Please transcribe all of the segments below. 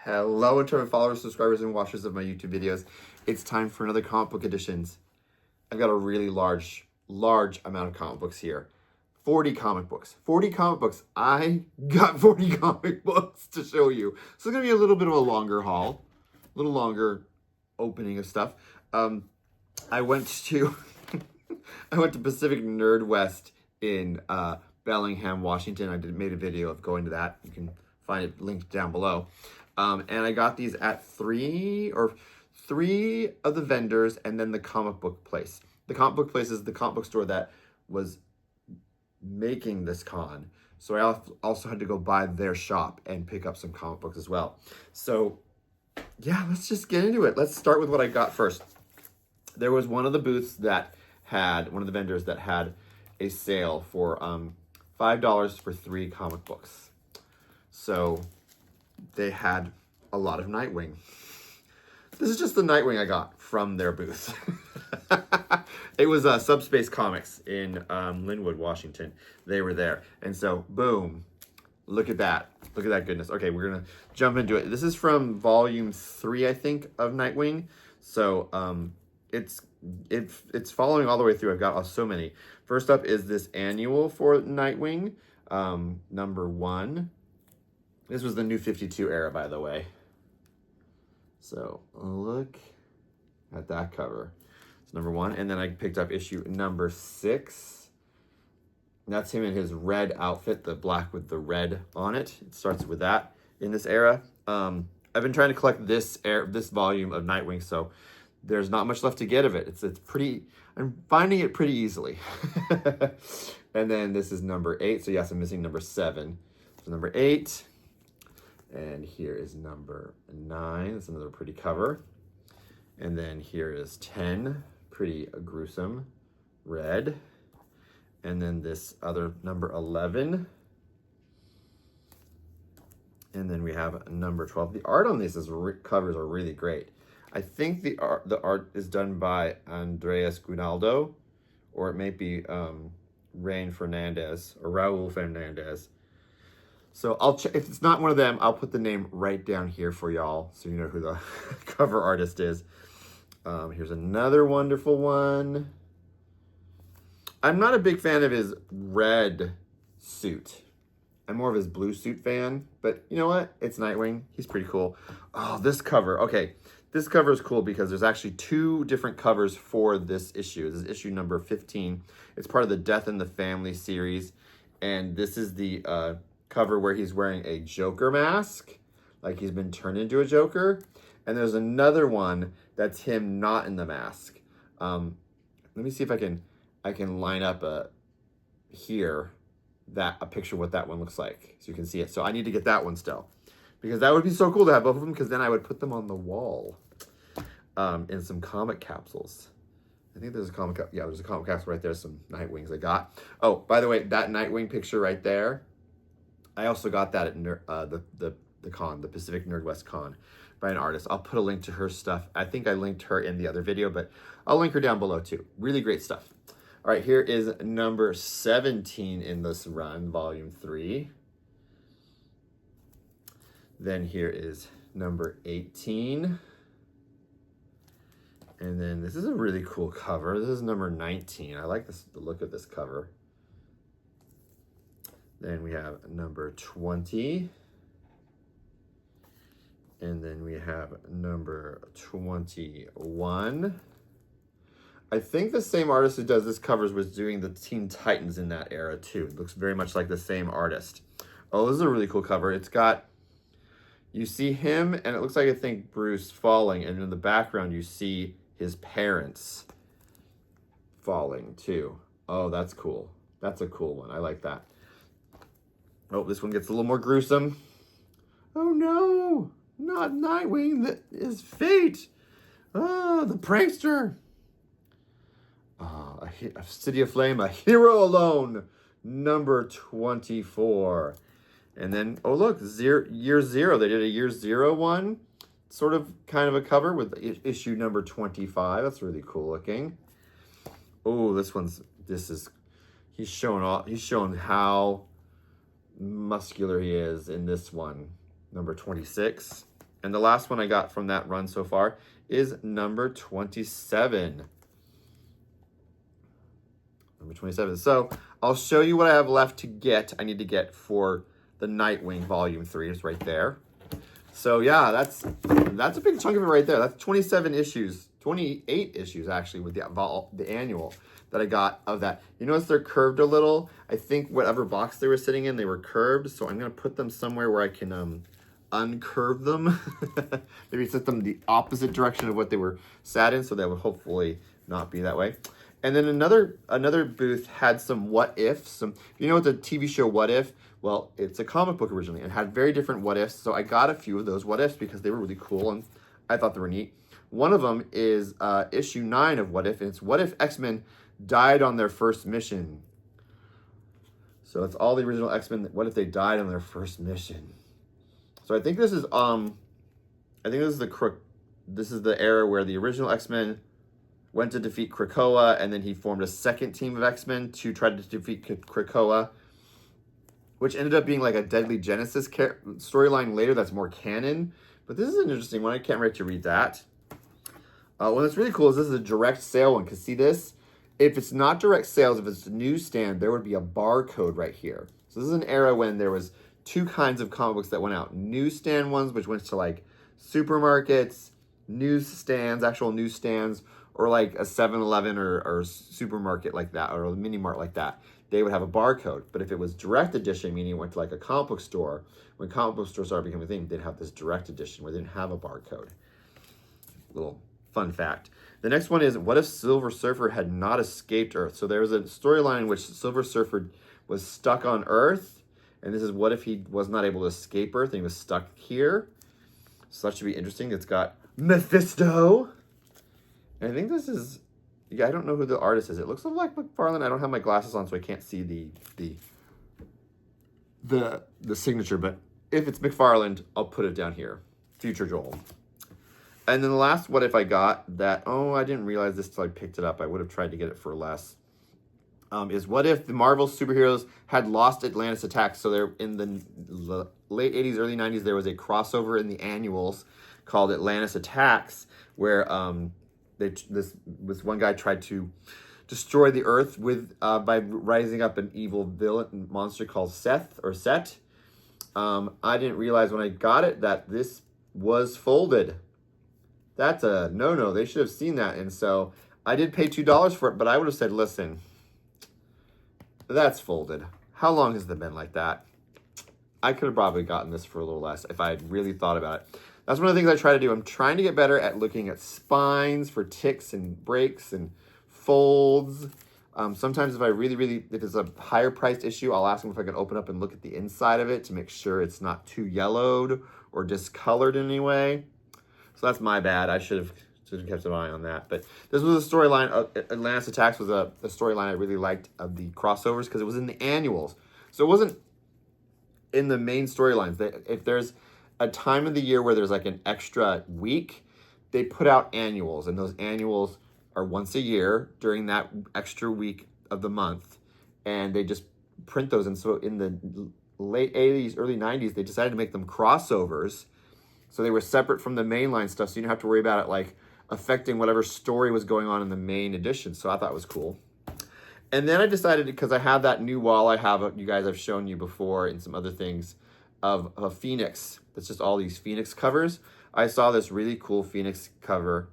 Hello, internal followers, subscribers, and watchers of my YouTube videos. It's time for another comic book editions. I've got a really large amount of comic books here. 40 comic books. 40 comic books. I got 40 comic books to show you. So it's going to be a little bit of a longer haul. A little longer opening of stuff. I went to Pacific Nerdwest in Bellingham, Washington. I made a video of going to that. You can find it linked down below. And I got these at three of the vendors and then the comic book place. The comic book place is the comic book store that was making this con. So I also had to go by their shop and pick up some comic books as well. So yeah, let's just get into it. Let's start with what I got first. There was one of the booths that had, one of the vendors that had a sale for $5 for 3 comic books. So they had a lot of Nightwing. This is just the Nightwing I got from their booth. It was Subspace Comics in Linwood, Washington. They were there. And so, boom. Look at that. Look at that goodness. Okay, we're going to jump into it. This is from volume 3, I think, of Nightwing. So, it's following all the way through. I've got so many. First up is this annual for Nightwing, number 1. This was the New 52 era, by the way. So look at that cover. It's number 1. And then I picked up issue number 6. And that's him in his red outfit, the black with the red on it. It starts with that in this era. I've been trying to collect this volume of Nightwing, so there's not much left to get of it. It's pretty, I'm finding it pretty easily. And then this is number 8. So yes, I'm missing number 7. So number 8. And here is number 9. It's another pretty cover. And then here is 10. Pretty gruesome red. And then this other number 11. And then we have number 12. The art on these covers are really great. I think the art is done by Andreas Gunaldo, or it may be Raul Fernandez. So I'll check. If it's not one of them, I'll put the name right down here for y'all, so you know who the cover artist is. Here's another wonderful one. I'm not a big fan of his red suit. I'm more of his blue suit fan, but you know what? It's Nightwing. He's pretty cool. Oh, this cover. Okay, this cover is cool because there's actually 2 different covers for this issue. This is issue number 15. It's part of the Death in the Family series, and this is the cover where he's wearing a Joker mask, like he's been turned into a Joker. And there's another one that's him not in the mask. Let me see if I can line up here a picture of what that one looks like, so you can see it. So I need to get that one still, because that would be so cool to have both of them, because then I would put them on the wall in some comic capsules. I think there's a comic, yeah, there's a comic capsule right there, some Nightwings I got. Oh, by the way, that Nightwing picture right there, I also got that at the con, the Pacific Nerdwest Con, by an artist. I'll put a link to her stuff. I think I linked her in the other video, but I'll link her down below too. Really great stuff. All right, here is number 17 in this run, volume 3. Then here is number 18. And then this is a really cool cover. This is number 19. I like the look of this cover. Then we have number 20. And then we have number 21. I think the same artist who does this covers was doing the Teen Titans in that era too. It looks very much like the same artist. Oh, this is a really cool cover. It's got, you see him, and it looks like, I think, Bruce falling, and in the background you see his parents falling too. Oh, that's cool. That's a cool one. I like that. Oh, this one gets a little more gruesome. Oh no, not Nightwing, that is fate. Ah, the prankster. A City of Flame, a hero alone, number 24. And then, oh look, year 0. They did a year 0 one, sort of kind of a cover with issue number 25. That's really cool looking. Oh, he's showing how muscular he is in this one, number 26. And the last one I got from that run so far is number 27. Number 27. So I'll show you what I have left to get. I need to get for the Nightwing Volume 3 is right there. So yeah, that's a big chunk of it right there. That's 27 issues, 28 issues actually with the annual that I got of that. You notice they're curved a little. I think whatever box they were sitting in, they were curved. So I'm gonna put them somewhere where I can uncurve them. Maybe set them the opposite direction of what they were sat in, so they would hopefully not be that way. And then another booth had some what ifs. You know what the TV show What If? Well, it's a comic book originally and had very different what ifs. So I got a few of those what ifs because they were really cool and I thought they were neat. One of them is issue 9 of What If, and it's what if X-Men died on their first mission. So it's all the original X-Men. What if they died on their first mission? So I think this is this is the era where the original X-Men went to defeat Krakoa, and then he formed a second team of X-Men to try to defeat Krakoa, which ended up being like a Deadly Genesis storyline later that's more canon. But this is an interesting one. I can't wait to read that. What's really cool is this is a direct sale one, because see this? If it's not direct sales, if it's a newsstand, there would be a barcode right here. So this is an era when there was two kinds of comic books that went out. Newsstand ones, which went to like supermarkets, newsstands, actual newsstands, or like a 7-Eleven or supermarket like that, or a mini mart like that. They would have a barcode. But if it was direct edition, meaning it went to like a comic book store, when comic book stores started becoming a thing, they'd have this direct edition where they didn't have a barcode. Little fun fact. The next one is, what if Silver Surfer had not escaped Earth? So there was a storyline in which Silver Surfer was stuck on Earth, and this is what if he was not able to escape Earth and he was stuck here. So that should be interesting. It's got Mephisto. And I think this is, yeah, I don't know who the artist is. It looks like McFarlane. I don't have my glasses on, so I can't see the signature, but if it's McFarlane, I'll put it down here. Future Joel. And then the last what if I got that, oh, I didn't realize this till I picked it up. I would have tried to get it for less. Is what if the Marvel superheroes had lost Atlantis Attacks? So they're in the late 80s, early 90s, there was a crossover in the annuals called Atlantis Attacks, where this one guy tried to destroy the Earth with by rising up an evil villain monster called Set. I didn't realize when I got it that this was folded. That's a no-no. They should have seen that. And so I did pay $2 for it, but I would have said, listen, that's folded. How long has it been like that? I could have probably gotten this for a little less if I had really thought about it. That's one of the things I try to do. I'm trying to get better at looking at spines for ticks and breaks and folds. Sometimes if if it's a higher priced issue, I'll ask them if I can open up and look at the inside of it to make sure it's not too yellowed or discolored in any way. So that's my bad. I should have kept an eye on that. But this was a storyline. Atlantis Attacks was a storyline I really liked of the crossovers because it was in the annuals. So it wasn't in the main storylines. If there's a time of the year where there's like an extra week, they put out annuals. And those annuals are once a year during that extra week of the month. And they just print those. And so in the late 80s, early 90s, they decided to make them crossovers. So they were separate from the mainline stuff, so you didn't have to worry about it like affecting whatever story was going on in the main edition. So I thought it was cool. And then I decided, because I have that new wall I've shown you before and some other things of a Phoenix. It's just all these Phoenix covers. I saw this really cool Phoenix cover.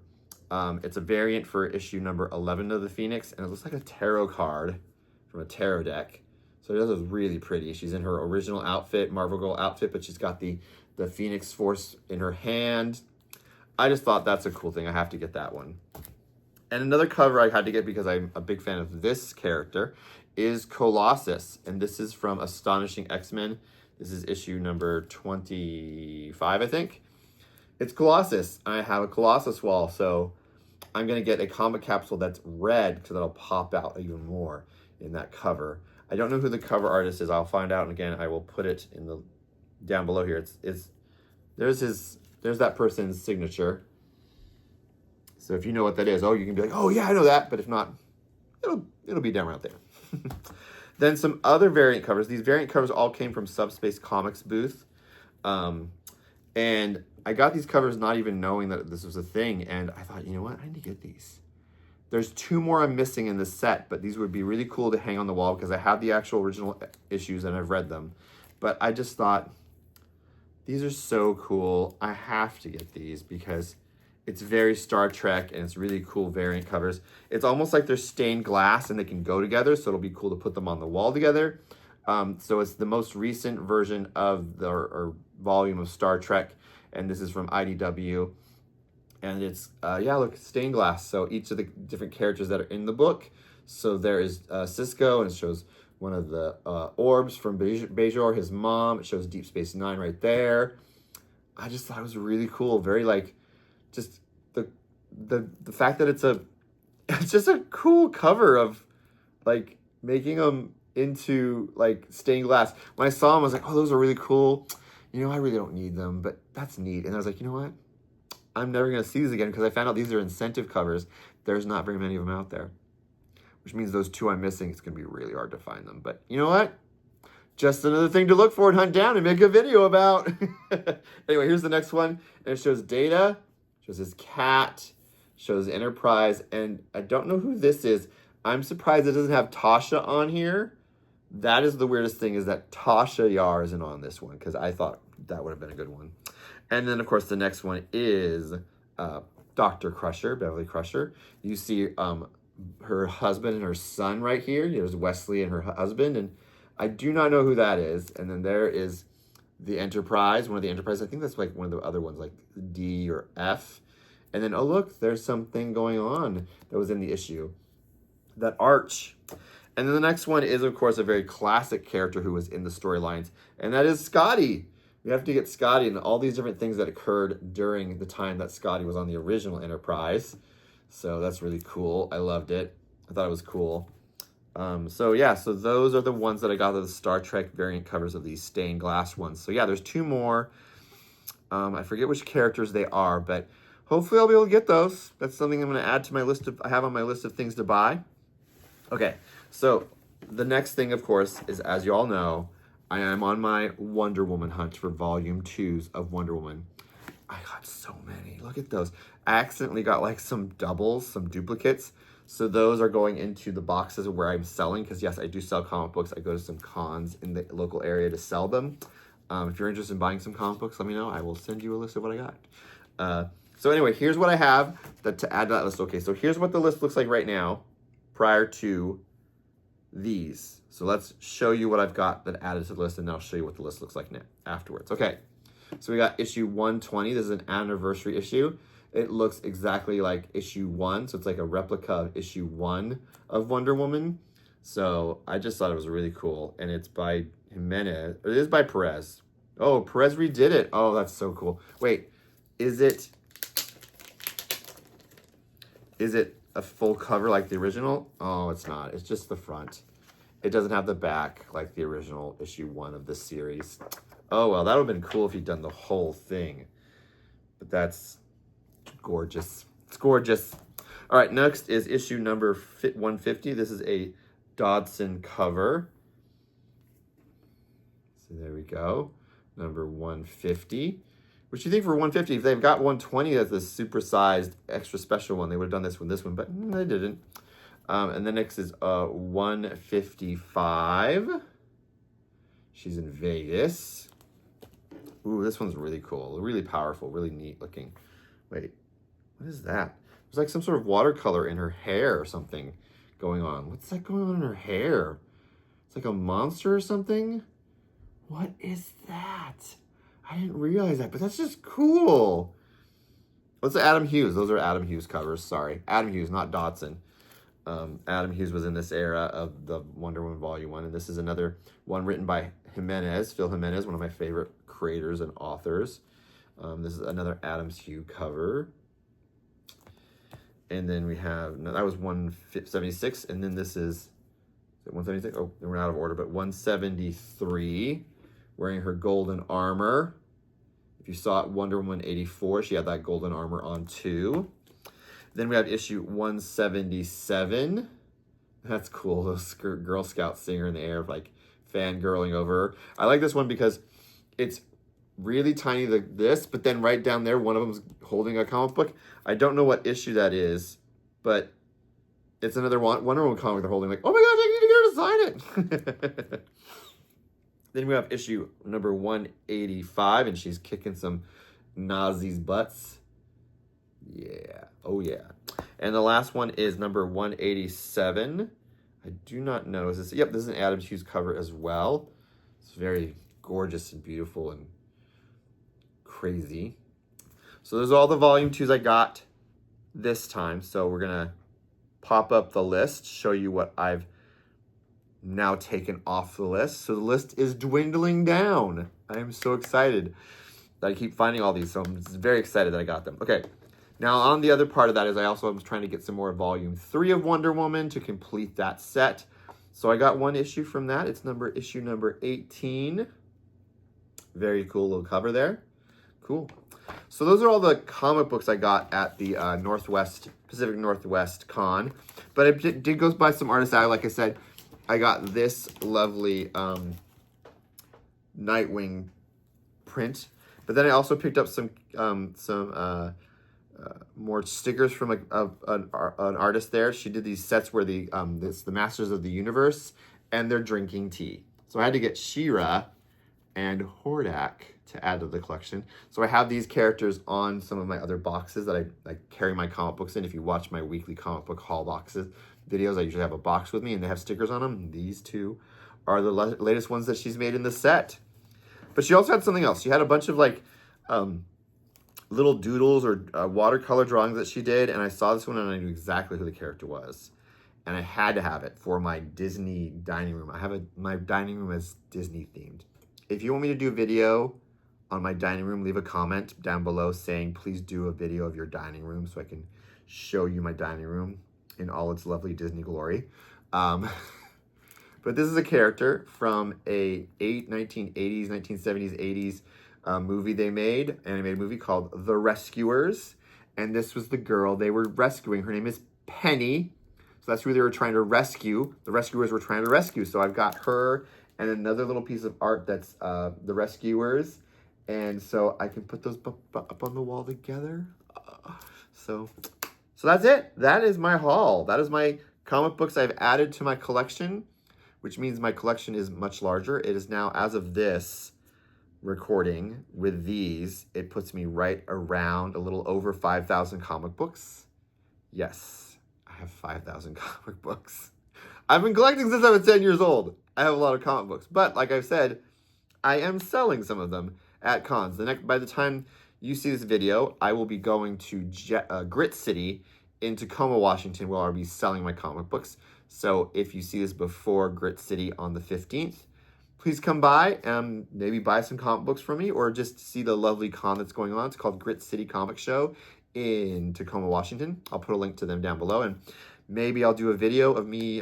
It's a variant for issue number 11 of the Phoenix, and it looks like a tarot card from a tarot deck. So it was really pretty. She's in her original outfit, Marvel Girl outfit, but she's got the Phoenix Force in her hand. I just thought that's a cool thing. I have to get that one. And another cover I had to get because I'm a big fan of this character is Colossus. And this is from Astonishing X-Men. This is issue number 25, I think. It's Colossus. I have a Colossus wall, so I'm going to get a comic capsule that's red because that'll pop out even more in that cover. I don't know who the cover artist is. I'll find out, and again, I will put it in the down below here. There's that person's signature. So if you know what that is, you can be like, oh yeah, I know that. But if not, it'll be down right there. Then some other variant covers. These variant covers all came from Subspace Comics booth. And I got these covers not even knowing that this was a thing, and I thought, you know what, I need to get these. There's 2 more I'm missing in this set, but these would be really cool to hang on the wall because I have the actual original issues and I've read them. But I just thought, these are so cool. I have to get these because it's very Star Trek and it's really cool variant covers. It's almost like they're stained glass and they can go together, so it'll be cool to put them on the wall together. So it's the most recent version of the or volume of Star Trek, and this is from IDW. And it's, yeah, look, stained glass. So each of the different characters that are in the book. So there is Cisco, and it shows one of the orbs from Bajor, his mom. It shows Deep Space Nine right there. I just thought it was really cool. Very, like, just the fact that it's just a cool cover of, like, making them into, like, stained glass. When I saw them, I was like, oh, those are really cool. You know, I really don't need them, but that's neat. And I was like, you know what? I'm never going to see these again because I found out these are incentive covers. There's not very many of them out there, which means those 2 I'm missing, it's going to be really hard to find them. But you know what? Just another thing to look for and hunt down and make a video about. Anyway, here's the next one. And it shows Data, shows his cat, shows Enterprise, and I don't know who this is. I'm surprised it doesn't have Tasha on here. That is the weirdest thing, is that Tasha Yar isn't on this one because I thought that would have been a good one. And then, of course, the next one is Dr. Crusher, Beverly Crusher. You see her husband and her son right here. There's Wesley and her husband, and I do not know who that is. And then there is the Enterprise, one of the Enterprise. I think that's like one of the other ones, like D or F. And then, oh, look, there's something going on that was in the issue. That Arch. And then the next one is, of course, a very classic character who was in the storylines, and that is Scotty. We have to get Scotty and all these different things that occurred during the time that Scotty was on the original Enterprise. So that's really cool. I loved it. I thought it was cool. So yeah, so those are the ones that I got, the Star Trek variant covers of these stained glass ones. So yeah, there's 2 more. I forget which characters they are, but hopefully I'll be able to get those. That's something I'm going to add to my list I have on my list of things to buy. Okay, so the next thing, of course, is, as you all know, I am on my Wonder Woman hunt for volume 2s of Wonder Woman. I got so many. Look at those. I accidentally got like some doubles, some duplicates. So those are going into the boxes where I'm selling, because yes, I do sell comic books. I go to some cons in the local area to sell them. If you're interested in buying some comic books, let me know. I will send you a list of what I got. So anyway, here's what I have to add to that list. Okay, so here's what the list looks like right now prior to these. So let's show you what I've got that added to the list, and then I'll show you what the list looks like now afterwards. Okay, so we got issue 120. This is an anniversary issue. It looks exactly like issue 1, so it's like a replica of issue 1 of Wonder Woman. So I just thought it was really cool, and it's by Jimenez. It is by Perez. Oh, Perez redid it. Oh, that's so cool. Wait, is it a full cover like the original? Oh, it's not. It's just the front. It doesn't have the back like the original issue 1 of this series. Oh, well, that would have been cool if he'd done the whole thing. But that's gorgeous. It's gorgeous. All right, next is issue number 150. This is a Dodson cover. So there we go. Number 150. What you think for 150? If they've got 120 as the supersized extra special one, they would have done this one, but they didn't. And the next is 155. She's in Vegas. Ooh, this one's really cool. Really powerful, really neat looking. Wait, what is that? There's like some sort of watercolor in her hair or something going on. What's that going on in her hair? It's like a monster or something? What is that? I didn't realize that, but that's just cool. What's Adam Hughes? Those are Adam Hughes covers, sorry. Adam Hughes, not Dodson. Adam Hughes was in this era of the Wonder Woman Volume 1, and this is another one written by Jimenez, Phil Jimenez, one of my favorite creators and authors. This is another Adam Hughes cover. And then we have, no, that was 176, and then this is 176? Oh, we're out of order, but 173, wearing her golden armor. If you saw it, Wonder Woman 84, she had that golden armor on too. Then we have issue 177. That's cool. Those Girl Scout singer in the air, like fangirling over her. I like this one because it's really tiny, this, but then right down there, one of them's holding a comic book. I don't know what issue that is, but it's another Wonder Woman comic they're holding. Like, oh my gosh, I need to get her to sign it. Then we have issue number 185, and she's kicking some Nazis' butts. Yeah. Oh, yeah. And the last one is number 187. I do not know. Is this? Yep, this is an Adam Hughes cover as well. It's very gorgeous and beautiful and crazy. So those are all the volume 2s I got this time. So we're going to pop up the list, show you what I've now taken off the list. So the list is dwindling down. I am so excited that I keep finding all these. So I'm very excited that I got them. Okay. Now on the other part of that is I also was trying to get some more volume 3 of Wonder Woman to complete that set. So I got one issue from that. It's issue number 18. Very cool little cover there. Cool. So those are all the comic books I got at the Pacific Nerdwest Con. But I did go by some artists out. Like I said, I got this lovely Nightwing print. But then I also picked up some more stickers from an artist there. She did these sets where the Masters of the Universe, and they're drinking tea. So I had to get She-Ra and Hordak to add to the collection. So I have these characters on some of my other boxes that I carry my comic books in. If you watch my weekly comic book haul boxes videos, I usually have a box with me and they have stickers on them. These two are the latest ones that she's made in the set. But she also had something else. She had a bunch of like little doodles or watercolor drawings that she did, and I saw this one and I knew exactly who the character was. And I had to have it for my Disney dining room. My dining room is Disney themed. If you want me to do a video on my dining room, leave a comment down below saying, please do a video of your dining room so I can show you my dining room in all its lovely Disney glory. But this is a character from a 1980s, 1970s, 80s movie they made, animated movie called The Rescuers. And this was the girl they were rescuing. Her name is Penny. So that's who they were trying to rescue. The rescuers were trying to rescue. So I've got her and another little piece of art that's The Rescuers. And so I can put those up on the wall together. So that's it. That is my haul. That is my comic books I've added to my collection, which means my collection is much larger. It is now, as of this recording with these, it puts me right around a little over 5,000 comic books. Yes, I have 5,000 comic books. I've been collecting since I was 10 years old. I have a lot of comic books, but like I've said, I am selling some of them at cons. By the time you see this video, I will be going to Grit City in Tacoma, Washington, where I'll be selling my comic books. So if you see this before Grit City on the 15th, please come by and maybe buy some comic books from me, or just see the lovely con that's going on. It's called Grit City Comic Show in Tacoma, Washington. I'll put a link to them down below, and maybe I'll do a video of me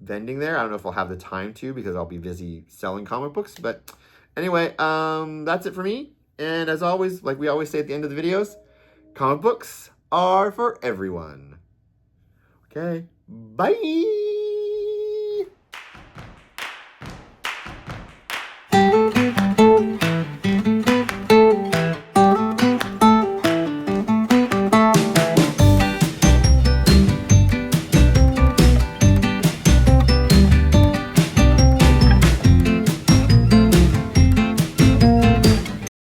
vending there. I don't know if I'll have the time to, because I'll be busy selling comic books. But anyway, that's it for me. And as always, like we always say at the end of the videos, comic books are for everyone. Okay, bye.